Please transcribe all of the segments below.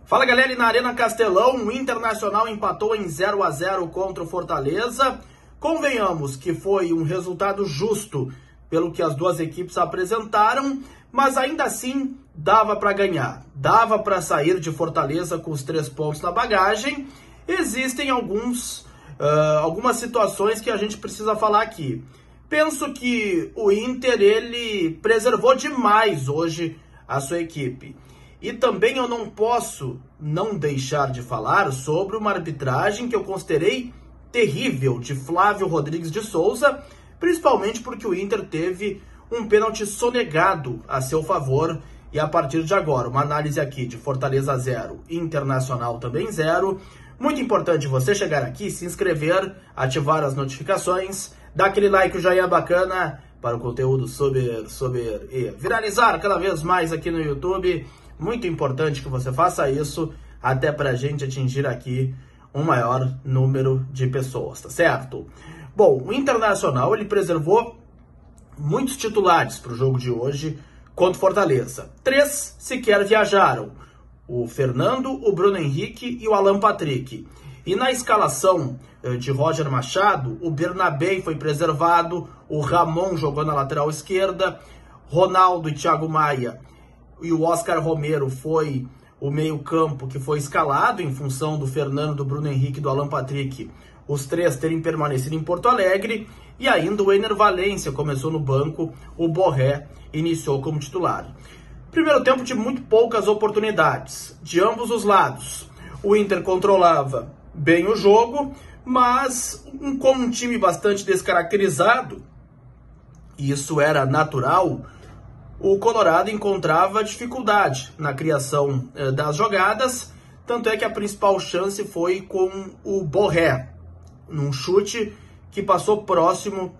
Fala galera, e na Arena Castelão, o Internacional empatou em 0-0 contra o Fortaleza. Convenhamos que foi um resultado justo pelo que as duas equipes apresentaram, mas ainda assim dava para ganhar, dava para sair de Fortaleza com os 3 pontos na bagagem. Existem algumas situações que a gente precisa falar aqui. Penso que o Inter ele preservou demais hoje a sua equipe. E também eu não posso não deixar de falar sobre uma arbitragem que eu considerei terrível de Flávio Rodrigues de Souza, principalmente porque o Inter teve um pênalti sonegado a seu favor. E a partir de agora, uma análise aqui de Fortaleza 0, Internacional também 0. Muito importante você chegar aqui, se inscrever, ativar as notificações, dar aquele like, o joinha bacana para o conteúdo subir e viralizar cada vez mais aqui no YouTube. Muito importante que você faça isso, até para a gente atingir aqui um maior número de pessoas, tá certo? Bom, o Internacional ele preservou muitos titulares para o jogo de hoje contra o Fortaleza. 3 sequer viajaram: o Fernando, o Bruno Henrique e o Alan Patrick. E na escalação de Roger Machado, o Bernabé foi preservado, o Ramon jogou na lateral esquerda, Ronaldo e Thiago Maia e o Oscar Romero foi o meio-campo que foi escalado em função do Fernando, do Bruno Henrique e do Alan Patrick, os 3 terem permanecido em Porto Alegre, e ainda o Ener Valencia começou no banco, o Borré iniciou como titular. Primeiro tempo de muito poucas oportunidades, de ambos os lados. O Inter controlava bem o jogo, mas com um time bastante descaracterizado, e isso era natural, o Colorado encontrava dificuldade na criação das jogadas, tanto é que a principal chance foi com o Borré, num chute que passou próximo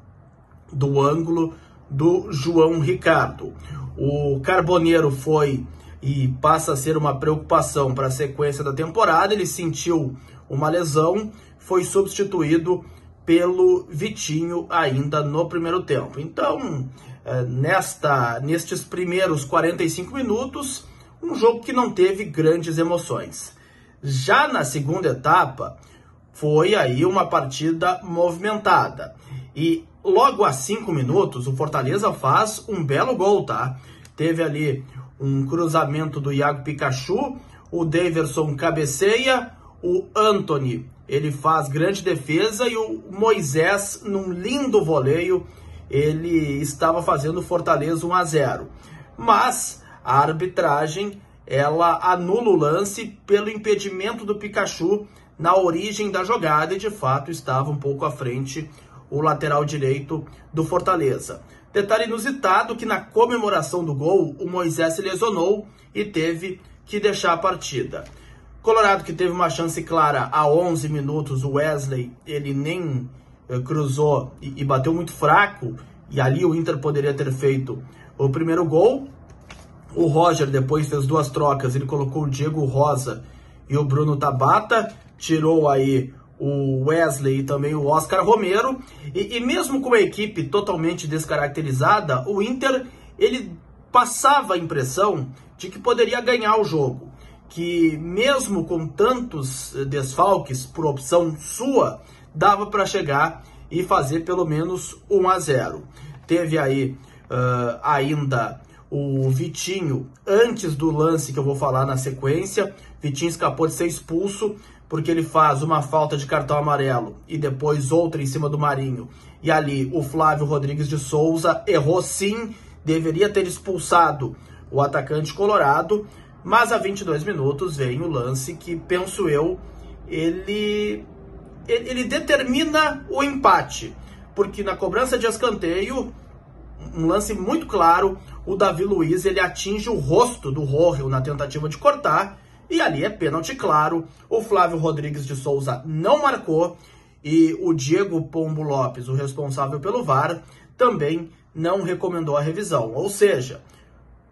do ângulo do João Ricardo. O Carboneiro foi e passa a ser uma preocupação para a sequência da temporada. Ele sentiu uma lesão, foi substituído pelo Vitinho ainda no primeiro tempo. Então, nestes primeiros 45 minutos, um jogo que não teve grandes emoções. Já na segunda etapa, foi aí uma partida movimentada. E logo a 5 minutos, o Fortaleza faz um belo gol, tá? Teve ali um cruzamento do Iago Pikachu, o Daverson cabeceia, o Antony, ele faz grande defesa e o Moisés, num lindo voleio, ele estava fazendo o Fortaleza 1-0. Mas a arbitragem, ela anula o lance pelo impedimento do Pikachu na origem da jogada e de fato estava um pouco à frente o lateral direito do Fortaleza. Detalhe inusitado que na comemoração do gol, o Moisés se lesionou e teve que deixar a partida. Colorado que teve uma chance clara a 11 minutos, o Wesley, ele nem cruzou e bateu muito fraco, e ali o Inter poderia ter feito o primeiro gol. O Roger depois fez 2 trocas, ele colocou o Diego Rosa e o Bruno Tabata, tirou aí o Wesley e também o Oscar Romero, e mesmo com a equipe totalmente descaracterizada, o Inter ele passava a impressão de que poderia ganhar o jogo, que mesmo com tantos desfalques por opção sua, dava para chegar e fazer pelo menos 1-0. Teve aí ainda o Vitinho, antes do lance que eu vou falar na sequência. Vitinho escapou de ser expulso, porque ele faz uma falta de cartão amarelo e depois outra em cima do Marinho. E ali o Flávio Rodrigues de Souza errou sim, deveria ter expulsado o atacante colorado, mas a 22 minutos vem o lance que, penso eu, ele determina o empate, porque na cobrança de escanteio, um lance muito claro, o Davi Luiz ele atinge o rosto do Rohel na tentativa de cortar, e ali é pênalti claro. O Flávio Rodrigues de Souza não marcou, e o Diego Pombo Lopes, o responsável pelo VAR, também não recomendou a revisão. Ou seja,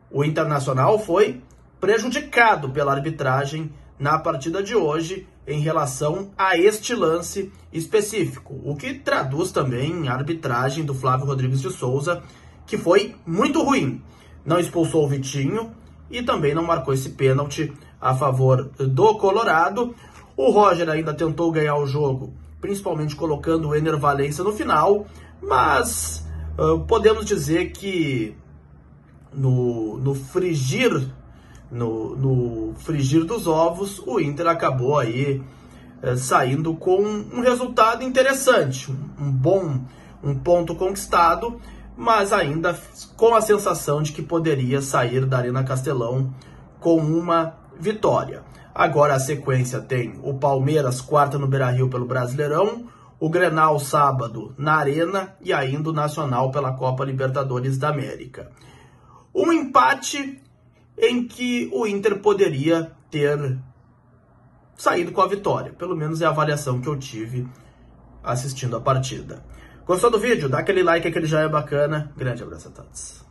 o Internacional foi prejudicado pela arbitragem na partida de hoje em relação a este lance específico, o que traduz também a arbitragem do Flávio Rodrigues de Souza, que foi muito ruim. Não expulsou o Vitinho e também não marcou esse pênalti a favor do Colorado. O Roger ainda tentou ganhar o jogo, principalmente colocando o Ener Valencia no final, mas podemos dizer que no frigir dos ovos, o Inter acabou aí saindo com um resultado interessante, um ponto conquistado, mas ainda com a sensação de que poderia sair da Arena Castelão com uma vitória. Agora a sequência tem o Palmeiras, quarta no Beira-Rio pelo Brasileirão, o Grenal sábado na Arena e ainda o Nacional pela Copa Libertadores da América. Um empate em que o Inter poderia ter saído com a vitória. Pelo menos é a avaliação que eu tive assistindo a partida. Gostou do vídeo? Dá aquele like, aquele joinha bacana. Grande abraço a todos.